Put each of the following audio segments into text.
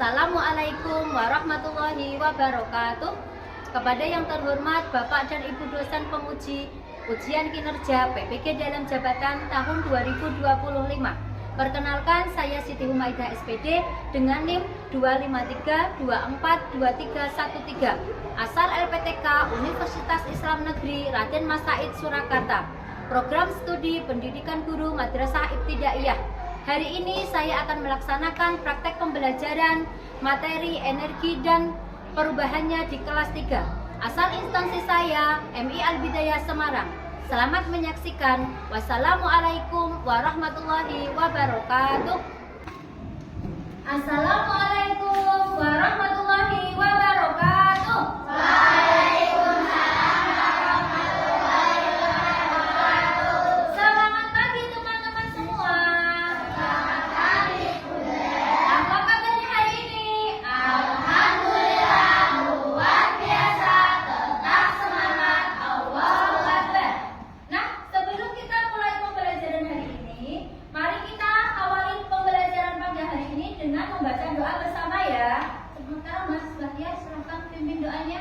Assalamualaikum warahmatullahi wabarakatuh. Kepada yang terhormat Bapak dan Ibu dosen penguji ujian kinerja PPG dalam jabatan tahun 2025. Perkenalkan, saya Siti Humaidah SPD dengan NIM 253242313, asal LPTK Universitas Islam Negeri Raden Mas Said Surakarta, program studi pendidikan guru Madrasah Ibtidaiyah. Hari ini saya akan melaksanakan praktek pembelajaran materi energi dan perubahannya di kelas 3. Asal instansi saya MI Al-Bidayah Semarang. Selamat menyaksikan. Wassalamualaikum warahmatullahi wabarakatuh. Assalamualaikum warahmatullahi wabarakatuh. Waalaikumsalam warahmatullahi wabarakatuh. Selamat pagi teman-teman semua. Selamat pagi Bunda. Apa kabarnya hari ini? Alhamdulillah luar biasa, tetap semangat. Allahu Akbar. Nah, sebelum kita mulai pembelajaran hari ini, mari kita awali pembelajaran pada hari ini dengan membaca doa bersama ya. Sebentar Mas Bahtiar, silakan pimpin doanya.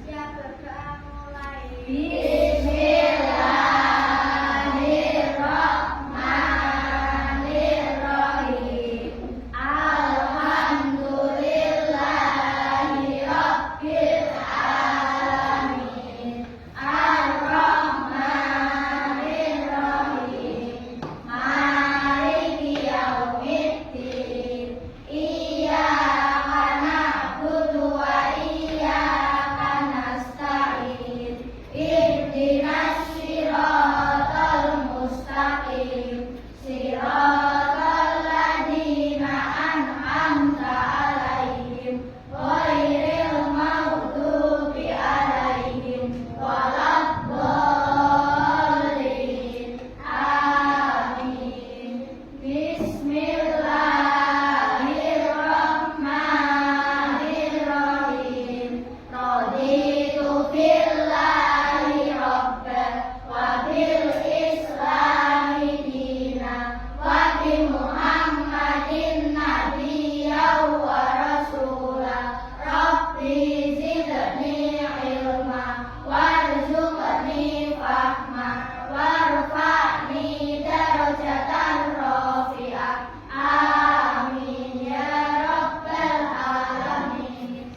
Siap berdoa mulai. Bismillahirrahmanirrahim. Alhamdulillahi Rabbil alamin. Ar-Rahmanir-Rahim. Maliki yaumiddin. Iyyaka na'budu wa iyyaka nasta'in. Ihdinas siratal mustaqim. Siratal ladzina an'amta 'alaihim ghairil maghdubi 'alaihim waladdallin. Amin. Bismillahirrahmanirrahim. Raditu billahi rabban wa bil islami dinan wa bi Muhammadin nabiyyan wa rasulan. Rabbi zidni ilma warzuqni fahma warfa'ni darajatan rafi'ah. Amin ya rabbal alamin.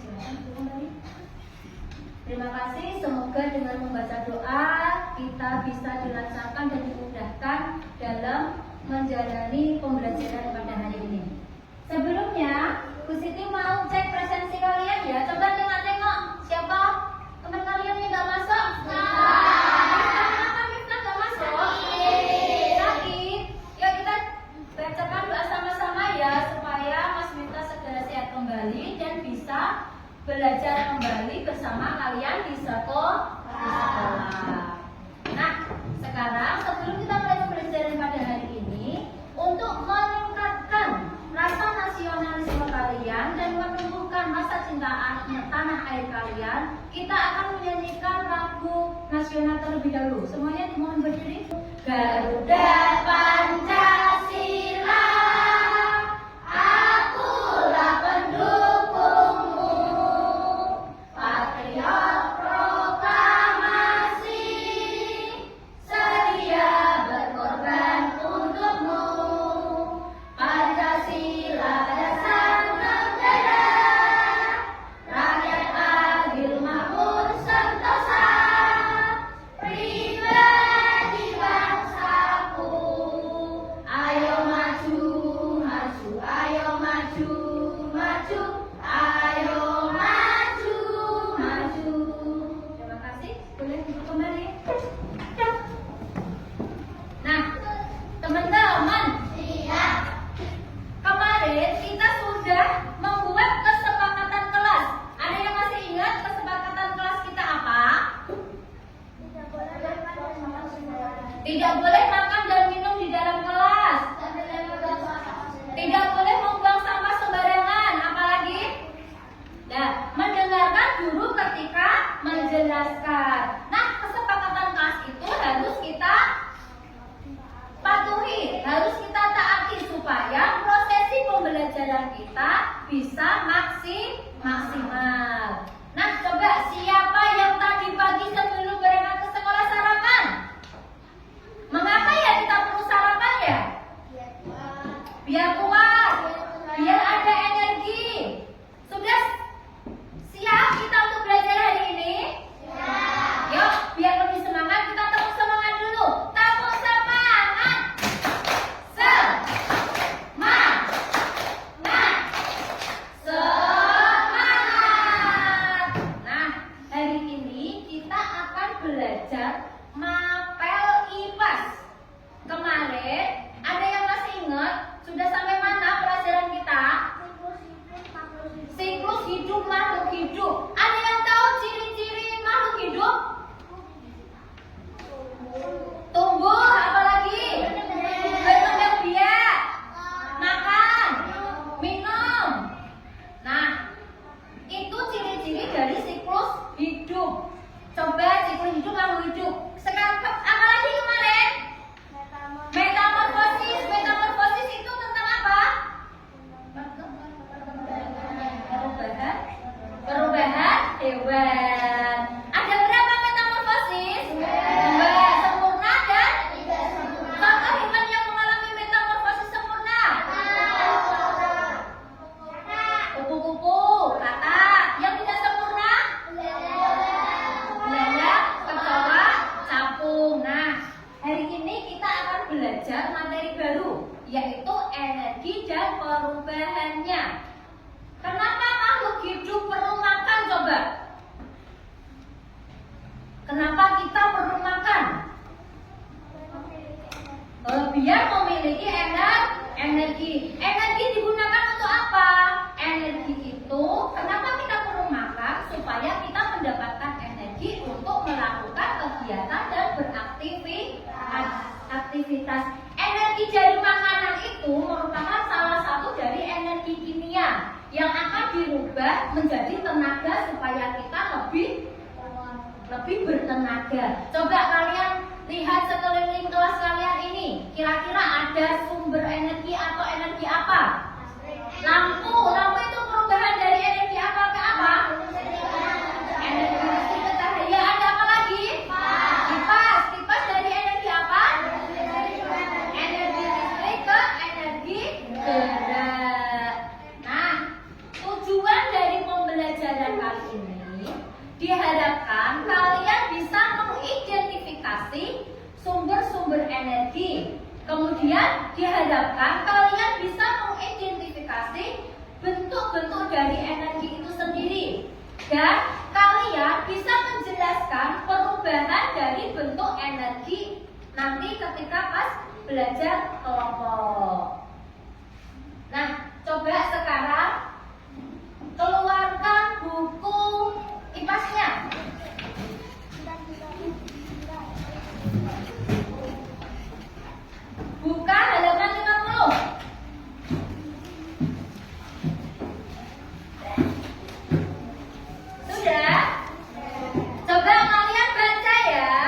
Terima kasih, semoga dengan membaca doa kita bisa dilancarkan dan dimudahkan dalam menjalani pembelajaran pada hari ini. Sebelumnya, Bu Siti mau cek presensi kalian ya. Coba tengok-tengok siapa teman kalian yang nggak masuk. Kenapa Miftah nggak masuk? Sakit. Yuk kita bacakan doa sama-sama ya, supaya Mas Miftah segera sehat kembali dan bisa belajar kembali bersama kalian di sekolah. Nah, sekarang sebelum kita mulai pembelajaran pada hari ini, untuk meningkatkan rasa nasionalisme kalian dan menumbuhkan rasa cinta tanah air kalian, kita akan menyanyikan lagu nasional terlebih dahulu. Semuanya dimohon berdiri. Garuda Pancasila, akulah pendukungmu. Patriot proklamasi, sedia berkorban untukmu. Pancasila dasar negara, rakyat adil makmur sentosa, pribadi bangsaku. bisa maksimal. Nah, coba siapa yang tadi pagi sebelum berangkat ke sekolah sarapan? Mengapa ya kita perlu sarapan ya? Biar kuat, biar ada energi. Sudah siap kita untuk belajar hari ini? Yuk, biar lebih semangat kita tepuk semangat dulu. Tepuk semangat. Semangat. Semangat. Nah, hari ini kita akan belajar mapel IPAS. Kemarin ada yang masih ingat sudah sampai mana pelajaran kita? Siklus hidup makhluk hidup. Ada yang tahu ciri-ciri makhluk hidup? Tumbuh, apalagi? Berkembang biak, makan, minum. Nah, itu ciri-ciri dari siklus hidup. Coba siklus hidup makhluk hidup. Sekarang apalagi kemarin? Metamorfosis. Metamorfosis itu tentang apa? Perubahan hewan. Ada berapa metamorfosis? Dua, sempurna dan contoh hewan yang mengalami metamorfosis sempurna. Kupu-kupu, katak. Yang tidak sempurna? Belalang, kecoa, capung. Nah, hari ini kita akan belajar materi baru, yaitu energi dan perubahannya. Kenapa makhluk hidup perlu makan coba? Kenapa kita perlu makan? Biar memiliki energi. Energi digunakan untuk apa? Energi itu kenapa kita perlu makan? Supaya kita mendapatkan energi untuk melakukan kegiatan dan beraktivitas. Energi dari makanan itu merupakan salah satu dari energi kimia yang akan dirubah menjadi tenaga supaya kita lebih bertenaga. Coba kalian lihat sekeliling kelas kalian ini. Kira-kira ada sumber energi atau energi apa? Lampu. Lampu itu perubahan dari energi apa ke apa? Energi listrik ke cahaya. Ada apa lagi? Kipas. Kipas dari energi apa? Energi listrik ke energi gerak. Nah, tujuan dari pembelajaran kali ini diharapkan kalian bisa mengidentifikasi sumber-sumber energi. Kemudian diharapkan kalian bisa mengidentifikasi bentuk-bentuk dari energi itu sendiri. Dan kalian bisa menjelaskan perubahan dari bentuk energi nanti ketika pas belajar kelompok. Nah, coba sekarang keluarkan buku IPAS-nya. Buka halaman 50. Sudah? Coba kalian baca ya.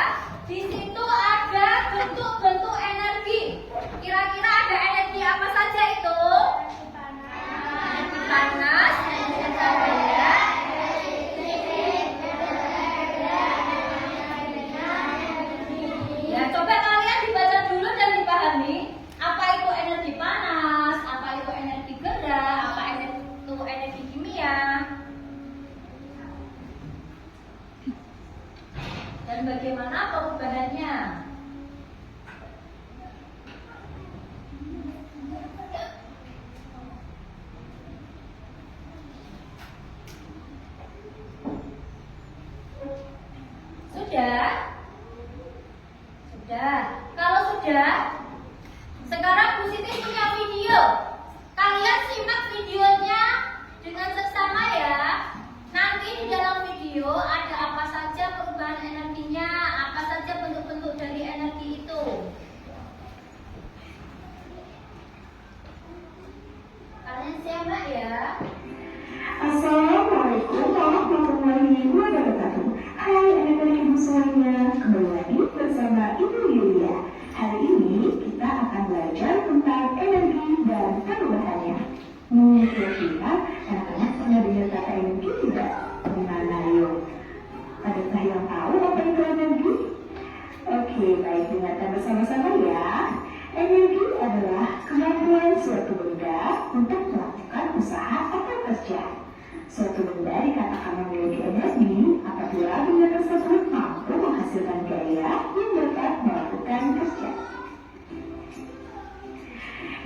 Di situ ada bentuk-bentuk energi. Kira-kira ada energi apa saja itu? Panas, cahaya, ya, coba kalian dibaca dulu dan dipahami apa itu energi panas, apa itu energi gerak, apa itu energi kimia, dan bagaimana perubahannya. Sudah? Sudah. Kalau sudah, sekarang Bu Siti punya video. Kalian simak videonya dengan seksama ya. Nanti di dalam video ada apa saja perubahan energinya, apa saja bentuk-bentuk dari energi itu. Kalian simak ya. Assalamualaikum warahmatullahi wabarakatuh. Hai anak-anak ibu semuanya, kembali lagi bersama Ibu Yulia. Hari ini kita akan belajar tentang energi dan suatu benda dikatakan memiliki energi apabila benda tersebut mampu menghasilkan gaya yang dapat melakukan kerja.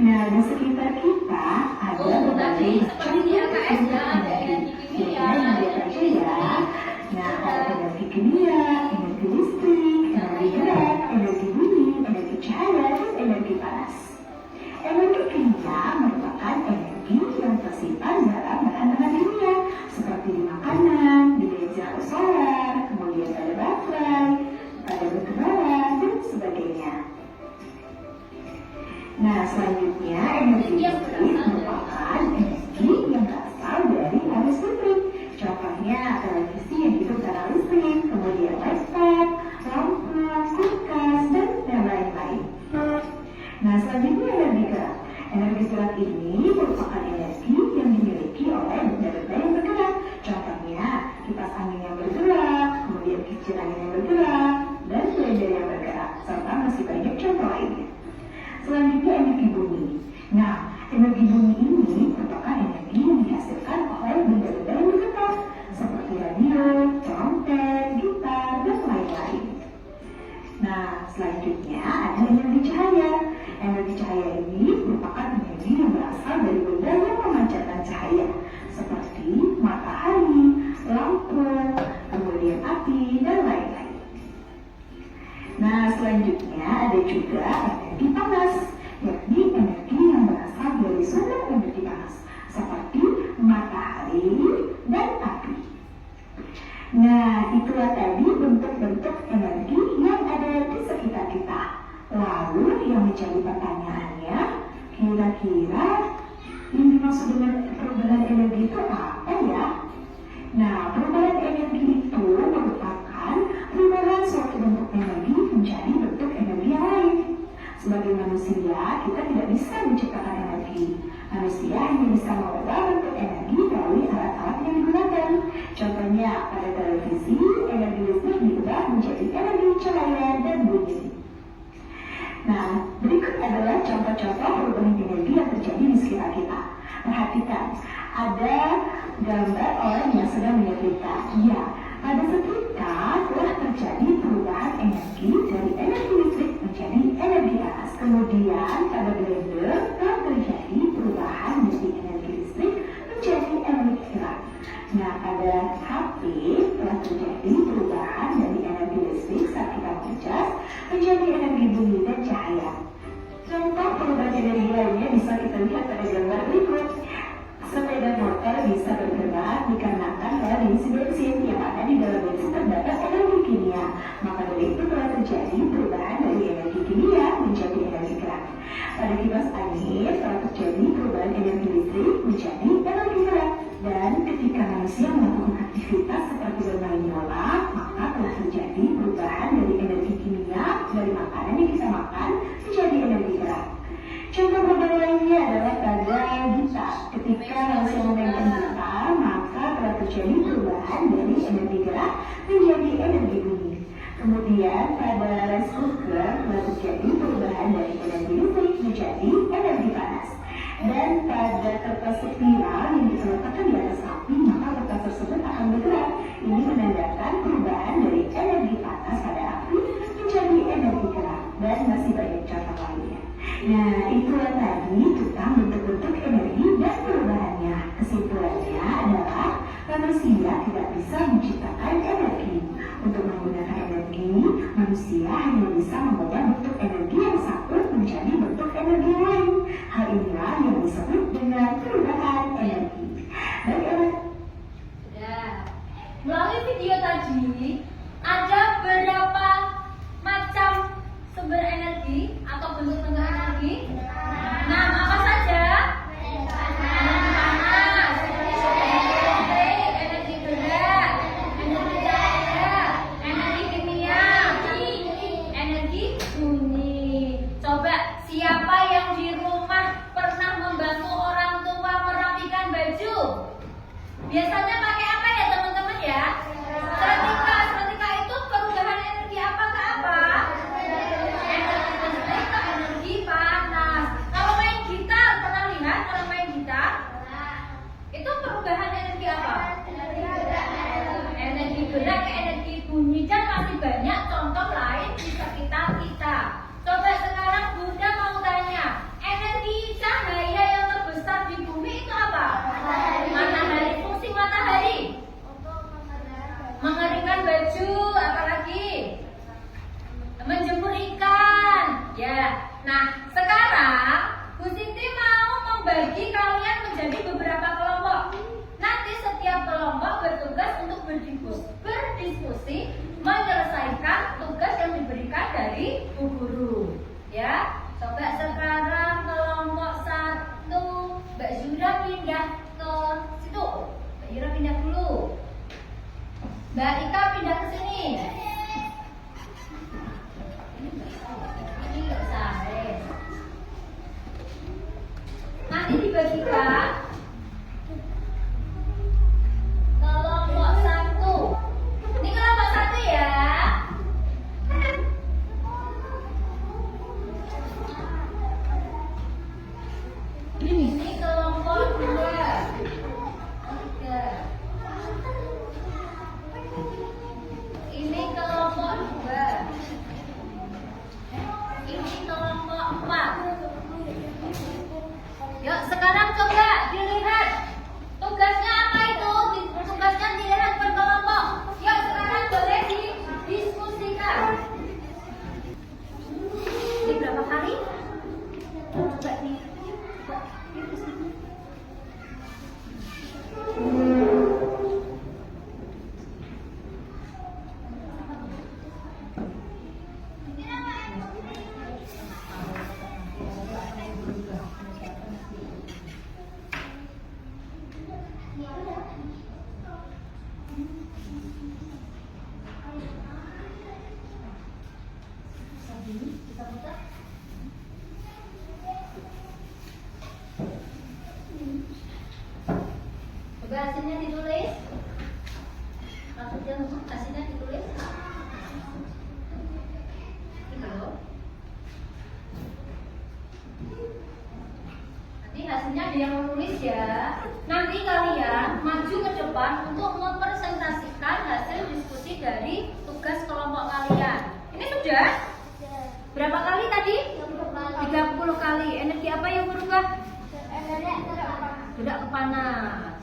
Nah, di sekitar kita ada berbagai macam energi kimia. Nah, ada energi kimia, energi listrik, energi gerak, energi bunyi, energi cahaya, dan energi panas. Energi kimia merupakan energi yang tersimpan dalam bahan-bahan kimia seperti di makanan, di meja solar, kemudian pada baterai, pada berkenalan, dan sebagainya. Nah, selanjutnya energi listrik merupakan energi yang berasal dari arus listrik. Contohnya televisi yang hidup karena listrik, kemudian laptop, lampu, kulkas, dan yang lain-lain. Nah, selanjutnya energi gerak. Energi gerak ini merupakan energi yang dimiliki oleh benda-benda yang bergerak. Contohnya kipas angin yang bergerak, kemudian kincir angin yang bergerak, dan blender yang bergerak, serta masih banyak contoh lainnya. Selanjutnya energi bunyi. Nah, energi bunyi ini merupakan energi yang dihasilkan oleh benda-benda yang bergetar, seperti radio, trompet, gitar, dan lain-lain. Nah, selanjutnya ada energi cahaya. Energi cahaya ini merupakan energi yang berasal dari benda yang memancarkan cahaya, seperti matahari, lampu, kemudian api, dan lain-lain. Nah, selanjutnya ada juga energi panas, yakni energi yang berasal dari sumber energi panas, seperti matahari dan api. Nah, itulah tadi bentuk-bentuk energi yang ada di sekitar kita. Lalu yang menjadi pertanyaannya, kira-kira yang dimaksud dengan perubahan energi itu apa ya? Nah, perubahan energi itu merupakan perubahan suatu bentuk energi menjadi bentuk energi yang lain. Sebagai manusia, kita tidak bisa menciptakan energi. Manusia hanya bisa mengolah bentuk energi melalui alat-alat yang digunakan. Contohnya, pada televisi, energi listrik diubah menjadi energi cahaya dan bunyi. Nah, berikut adalah contoh-contoh perubahan energi yang terjadi di sekitar kita. Perhatikan, ada gambar orang yang sedang menyetrika. Ya, pada setrika telah terjadi perubahan energi dari energi listrik menjadi energi panas. Kemudian pada blender telah terjadi perubahan dari energi listrik menjadi energi gerak. Nah, pada HP telah terjadi perubahan dari energi listrik saat kita mencas menjadi energi bunyi dan cahaya. Contoh perubahan energi lainnya bisa kita lihat pada gambar berikut. Sepeda motor bisa bergerak dikarenakan pada diisi bensin yang ada di dalam bensin terdapat energi kimia. Maka dari itu telah terjadi perubahan dari energi kimia menjadi energi gerak. Pada kipas angin telah terjadi perubahan energi listrik menjadi energi gerak. Dan ketika manusia melakukan aktivitas seperti bermain bola, maka telah terjadi perubahan dari energi kimia dari makanan yang kita makan menjadi energi gerak. Contoh perubahan lainnya adalah pada gitar. Ketika manusia memainkan gitar, maka telah terjadi perubahan dari energi gerak menjadi energi bunyi. Kemudian pada rice cooker telah terjadi perubahan dari energi listrik menjadi energi panas. Dan pada kertas spiral yang diletakkan di atas api, maka kertas tersebut akan bergerak. Ini menandakan perubahan dari energi panas pada api menjadi energi gerak. Dan masih banyak contoh lainnya. Nah, itulah tadi tentang bentuk-bentuk energi dan perubahannya. Kesimpulannya adalah manusia tidak bisa menciptakan energi. Untuk menggunakan energi, manusia hanya bisa mengubah bentuk energi yang satu menjadi bentuk energi lain. Hal inilah yang disebut dengan perubahan energi. Baik, melalui video tadi ada berapa macam sumber energi atau bentuk-bentuk energi? Nah, apa saja? Energi panas, energi gerak, energi cahaya, energi kimia, energi bunyi. Coba siapa yang di rumah pernah membantu orang tua merapikan baju? Biasanya pakai apa ya teman-teman ya? Setrika. Setrika itu perubahan energi apa ke apa? Energi listrik ke energi panas. Kalau main gitar, pernah lihat orang main gitar? Itu perubahan energi apa? pakai energi bunyi dan masih banyak contoh lain di sekitar kita. Coba sekarang Bunda mau tanya, energi cahaya yang terbesar di bumi itu apa? Matahari. Fungsi matahari mengeringkan baju, apalagi menjemur ikan. Ya. Nah, sekarang Bu Siti mau membagi kalian menjadi beberapa kelompok. Nanti setiap kelompok bertugas untuk berdiskusi menyelesaikan tugas yang diberikan dari Bu Guru. Ya. Coba sekarang kelompok 1, Mbak Zura pindah ke situ. Mbak Zura pindah dulu. Mbak Ika pindah ke sini. Ini nggak usah. Nanti dibagikan kelompok 1. Ini kelompok 1 ya. Ini kelompok 2, 3. Ini kelompok 2. Ini kelompok 4. Yuk sekarang coba dilihat tugasnya apa itu. Tugasnya dilihat per kelompok. Yuk sekarang boleh didiskusikan. Ini berapa kali? Coba nih. Coba hasilnya ditulis. Maksudnya hasilnya ditulis. Gitu loh. Nanti hasilnya ada yang menulis ya. Nanti kalian maju ke depan untuk mempresentasikan hasil diskusi dari tugas kelompok kalian. Ini sudah? Berapa kali tadi? 30 kali. Energi apa yang berubah? Gerak ke panas.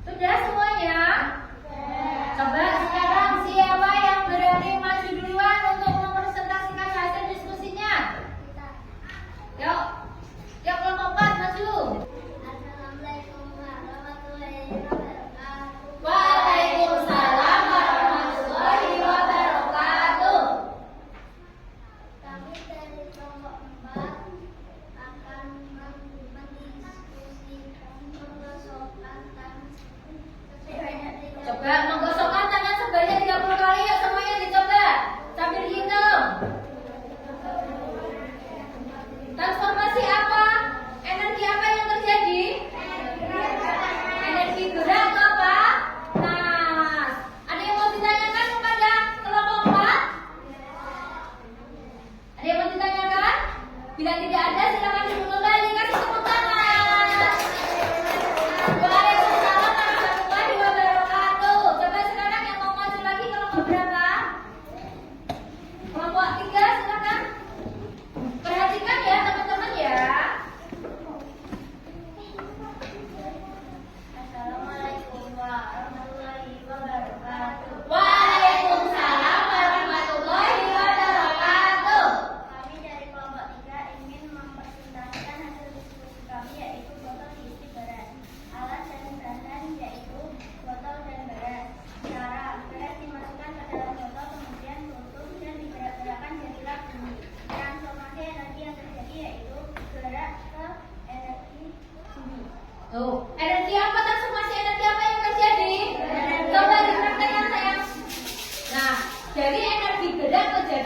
Sudah semuanya? Coba sekarang siapa yang berani maju duluan untuk mempresentasikan hasil diskusinya? Yuk, yuk kelompok 4 maju. Assalamualaikum warahmatullahi wabarakatuh. Waalaikumsalam warahmatullahi wabarakatuh. Kami dari kelompok 4 akan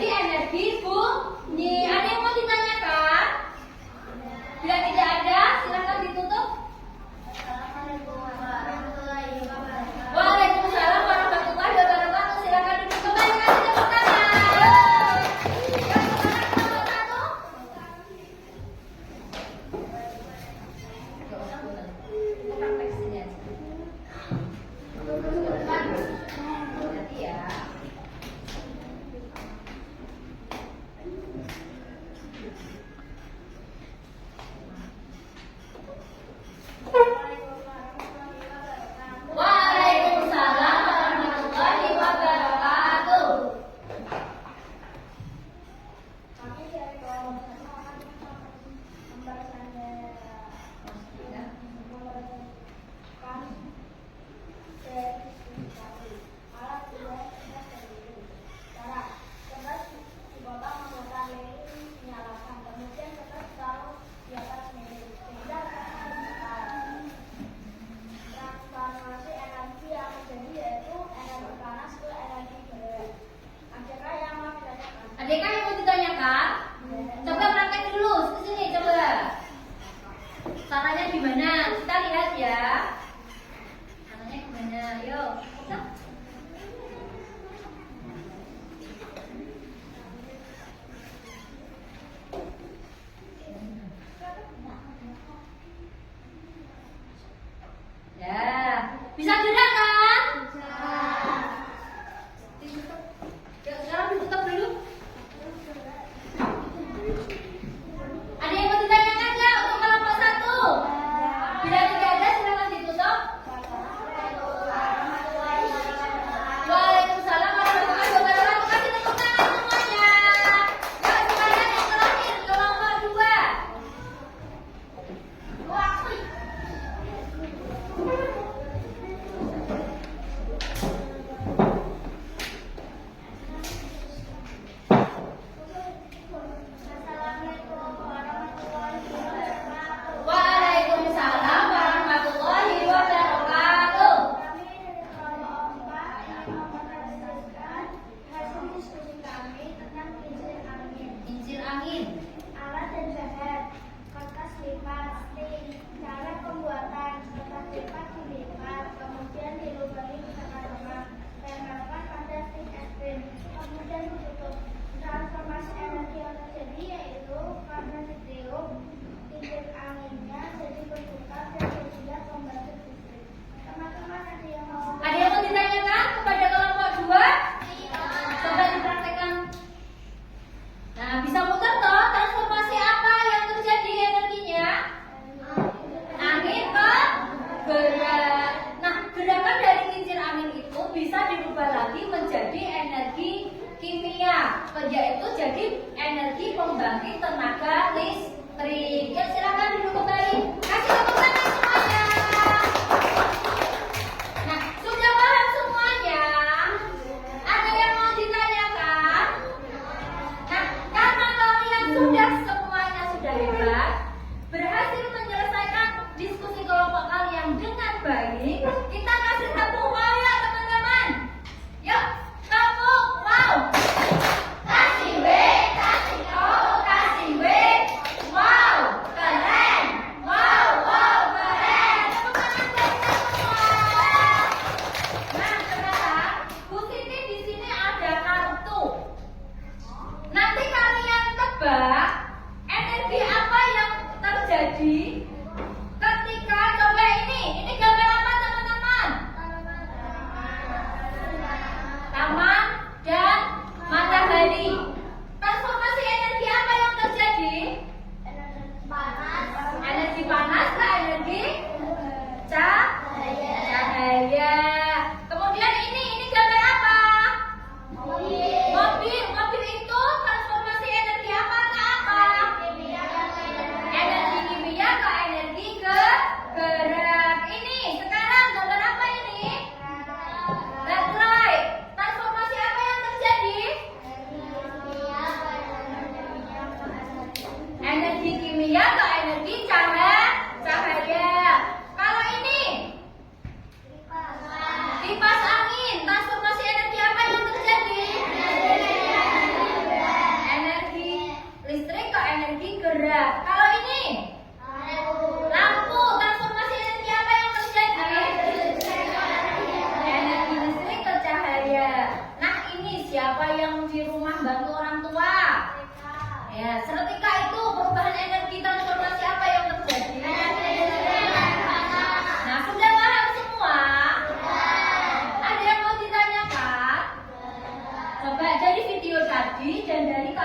menjadi energi bunyi. Ada yang mau ditanyakan? Bila tidak ada, silakan ditutup. Assalamualaikum warahmatullahi wabarakatuh. Waalaikumsalam warahmatullahi wabarakatuh. Silakan duduk kembali, kasih tepuk tangan. Yang kemana nomor satu? Gak usah bukan. Kita praktek sini aja. Hati ya. Waalaikumsalam warahmatullahi wabarakatuh. Kami dari kelompok satu akan membacakan alat dua kita sendiri. Cara coba si bapak memutar lilin menyalakan, kemudian terus taruh di atas lilin sehingga transformasi energi yang terjadi yaitu energi panas ke energi gerak. Adakah yang mau ditanyakan? Adakah yang mau ditanyakan? Coba praktek dulu, sini coba. Caranya gimana? Kita lihat ya. Caranya gimana? Yuk. Kita. Ya, bisa gerak kan? Ditutup. Yuk, sekarang ditutup dulu. Ada yang mau ditanyakan nggak untuk kelompok satu? Bila tidak ada, silakan ditutup. Waalaikumsalam warahmatullahi wabarakatuh. Kasih tepuk tangan semuanya. Yuk, sekarang yang terakhir kelompok dua. Assalamualaikum warahmatullahi wabarakatuh. Waalaikumsalam warahmatullahi wabarakatuh. Kami dari kelompok 4 yang mempresentasikan hasil diskusi kami tentang kincir angin, Kincir angin. alat dan bahan, kertas lipat, stik, cara pembuatan kertas lipat dilipat, kemudian dilubangi bersama lemak, tempelkan pada stik es krim, kemudian ditutup. Transformasi energi yang terjadi yaitu karena ditiup, kincir anginnya jadi berputar dan jadilah pembangkit listrik. Teman-teman ada yang mau? Ada yang mau ditanyakan kepada kelompok dua? Coba dipraktekkan. Nah, bisa muter toh? Transformasi apa yang terjadi energinya? Angin ke gerak. Nah, gerakan dari kincir angin itu bisa dirubah lagi menjadi energi kimia, yaitu jadi energi pembangkit tenaga listrik. Ya, silakan duduk kembali. Kasih tepuk tangan semuanya. Nah, sudah paham semuanya? Ada yang mau ditanyakan? Nah, karena kalian semuanya sudah hebat, berhasil menyelesaikan diskusi kelompok kalian dengan baik, kita kasih tepuk mau ya teman-teman. Yuk, tepuk mau. Kasih W, kasih O, kasih W. Wow, keren. Wow, wow, keren. Tepuk tangan buat kita semua. Nah, sekarang Bu Siti di sini ada kartu. Nanti kalian tebak energi apa yang terjadi ketika coba ini gambar apa teman-teman? Taman dan matahari. Transformasi energi apa yang terjadi? Energi panas ke energi cahaya. Kemudian ini gambar apa? Mobil itu transformasi energi apa ke apa? Energi kimia ke energi gerak. Ini sekarang gambar apa ini? Baterai. Transformasi apa yang terjadi? Energi kimia ke energi cahaya. Kalau ini kipas angin, transformasi energi apa yang terjadi?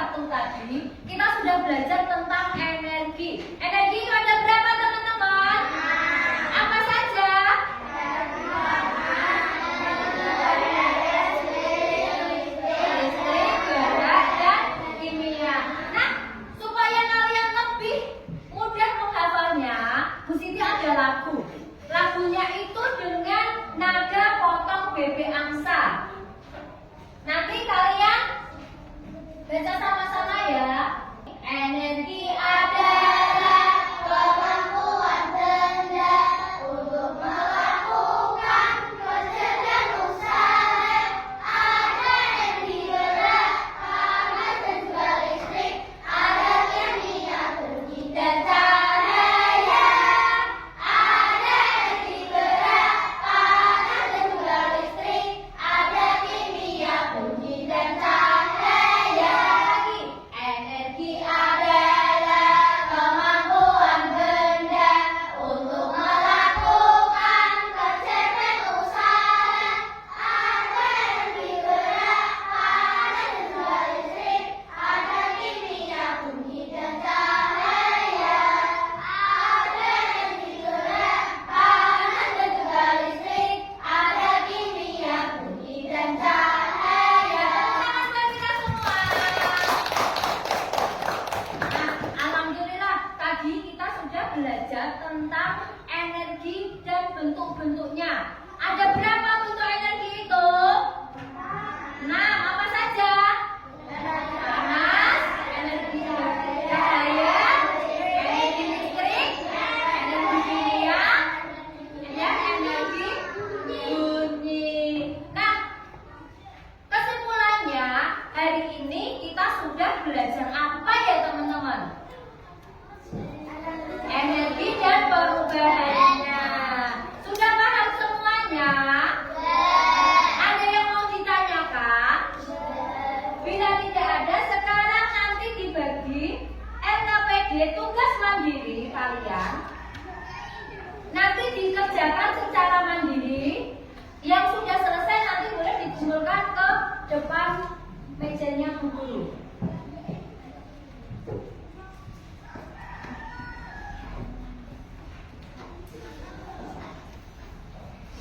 1 tadi kita sudah belajar tentang energi. Energi itu ada berapa teman-teman? Apa saja? Listrik, gerak, dan kimia. Nah, supaya kalian lebih mudah menghafalnya, Bu Siti ada lagu. Lagunya itu dengan nada potong BB Angsa. Nanti kalian baca sama-sama ya. Energi adalah kemampuan benda untuk melakukan kerja dan usaha. Ada energi gerak, panas dan juga listrik. Ada kimia, energi dan cahaya. Ada energi gerak, panas dan juga listrik. Ada kimia, energi dan cahaya. Energi adalah kemampuan benda untuk melakukan kerja dan usaha. Ada energi gerak, panas dan juga listrik. Ada kimia, energi dan cahaya. Ada energi gerak, panas dan juga listrik. Ada kimia, energi dan cahaya. Sama-sama kita semua. Nah, alhamdulillah tadi kita sudah belajar tentang energi dan bentuk-bentuknya. Ada berapa bentuk energi itu? 6. Apa saja? Panas, energi cahaya, energi listrik, energi kimia, dan energi bunyi. Nah, kesimpulannya hari ini kita sudah belajar apa ya teman-teman? Energi dan perubahannya. Sudah paham semuanya? Ada yang mau ditanyakan? Bila tidak ada, sekarang nanti dibagi LKPD tugas mandiri kalian. Nanti dikerjakan secara mandiri. Yang sudah selesai nanti boleh dikumpulkan ke depan mejanya guru.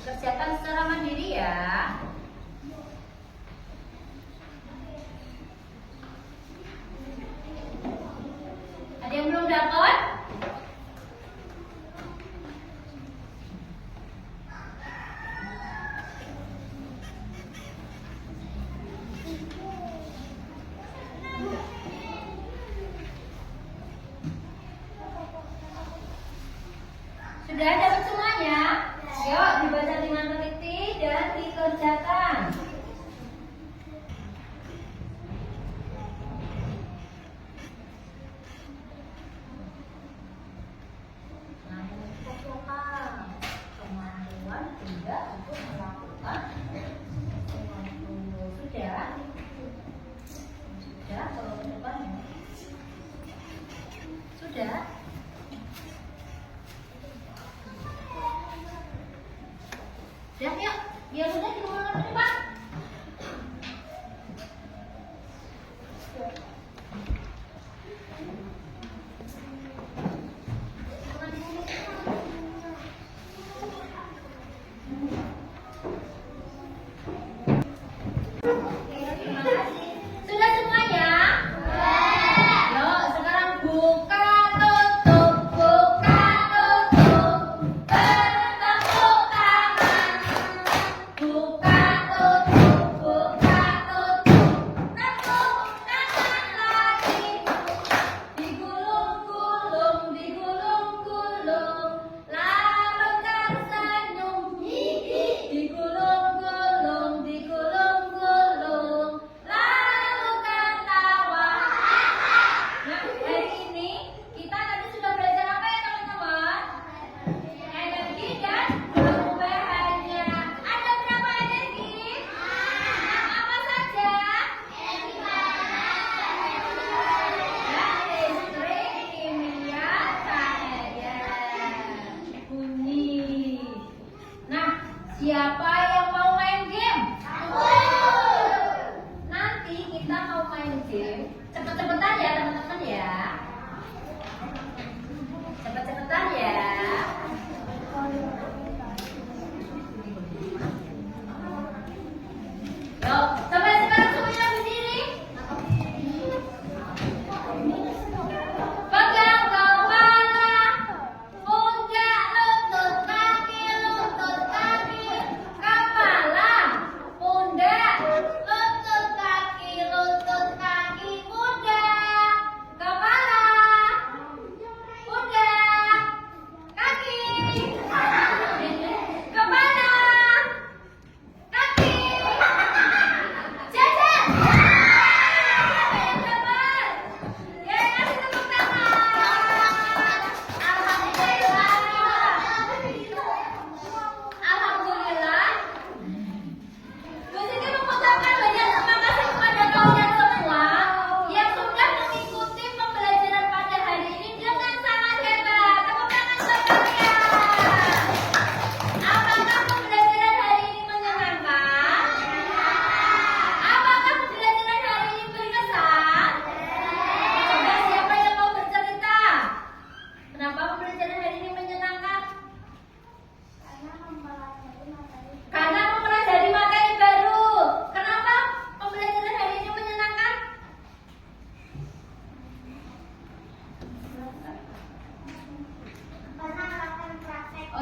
Kerjakan secara mandiri ya. Ada yang belum dapat? Sudah dapat semuanya? Yuk dibaca dengan teliti dan dikerjakan. Nah, kemampuan benda untuk melakukan sudah. Sudah, kalau ke depan ya. Sudah. Siap yuk, biar sudah di rumah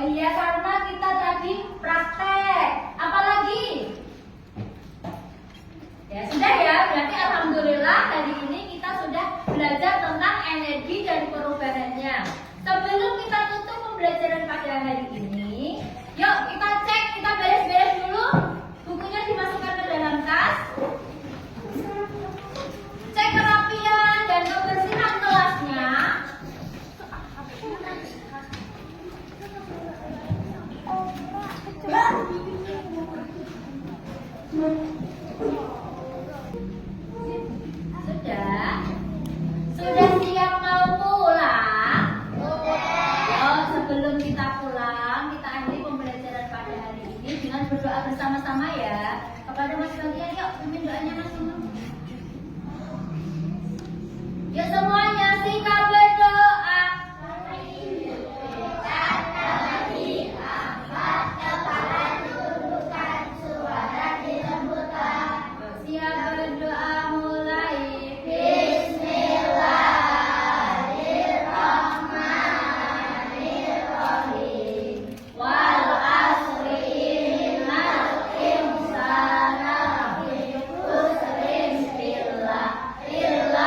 iya, karena kita tadi praktek. Apalagi? Ya sudah ya, berarti alhamdulillah hari ini kita sudah belajar tentang energi dan perubahannya. Sebelum kita tutup pembelajaran pada hari ini, yuk kita cek, kita beres-beres dulu. Bukunya dimasukkan ke dalam tas. Cek kerapian dan kebersihan kelasnya. Sudah siap mau pulang? Oh, sebelum kita pulang, kita akhiri pembelajaran pada hari ini dengan berdoa bersama-sama ya. Kepada Mas bagian, yuk pimpin doanya Mas Gunung. Yuk semuanya sikat berdoa. Siap berdoa mulai. Wal asri innal insana lafi khusrin illa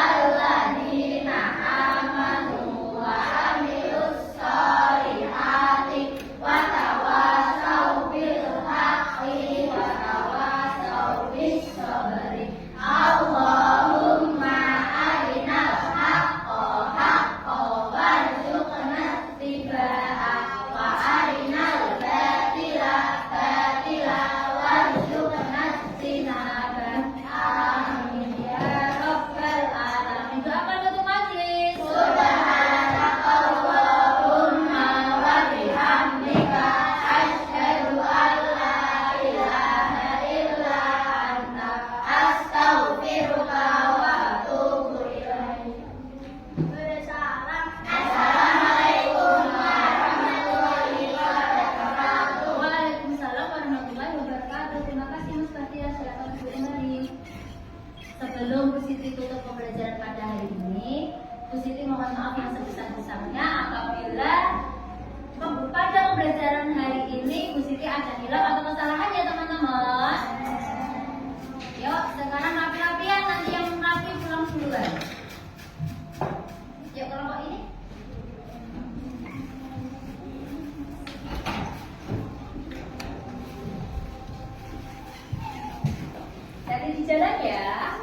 alladziina aamanu wa 'amilus sholihati wa tawassaw bil haqqi wa tawassaw bis sabri. Allahumma arinal haqqa haqqan warzuqna ittiba'a wa arinal batila batila warzuqna ijtinaba. Amin ya rabbal alamin. Doa penutup majelis. Subhanakallahumma wa bihamdika asyhadu an la ilaha illa anta astaghfiruka wa atubu ilaik. Assalamualaikum warahmatullahi wabarakatuh. Waalaikumsalam warahmatullahi wabarakatuh. Terima kasih Mas Fatia. Silakan duduk kembali. Sebelum Bu Siti tutup pembelajaran pada hari ini, Bu Siti mohon maaf yang sebesar-besarnya apabila pada pembelajaran hari ini Bu Siti ada hilaf atau kesalahan ya teman-teman. Yuk, sekarang rapi-rapian, nanti yang rapi pulang duluan. Yuk kelompok ini. Jadi di jalan ya.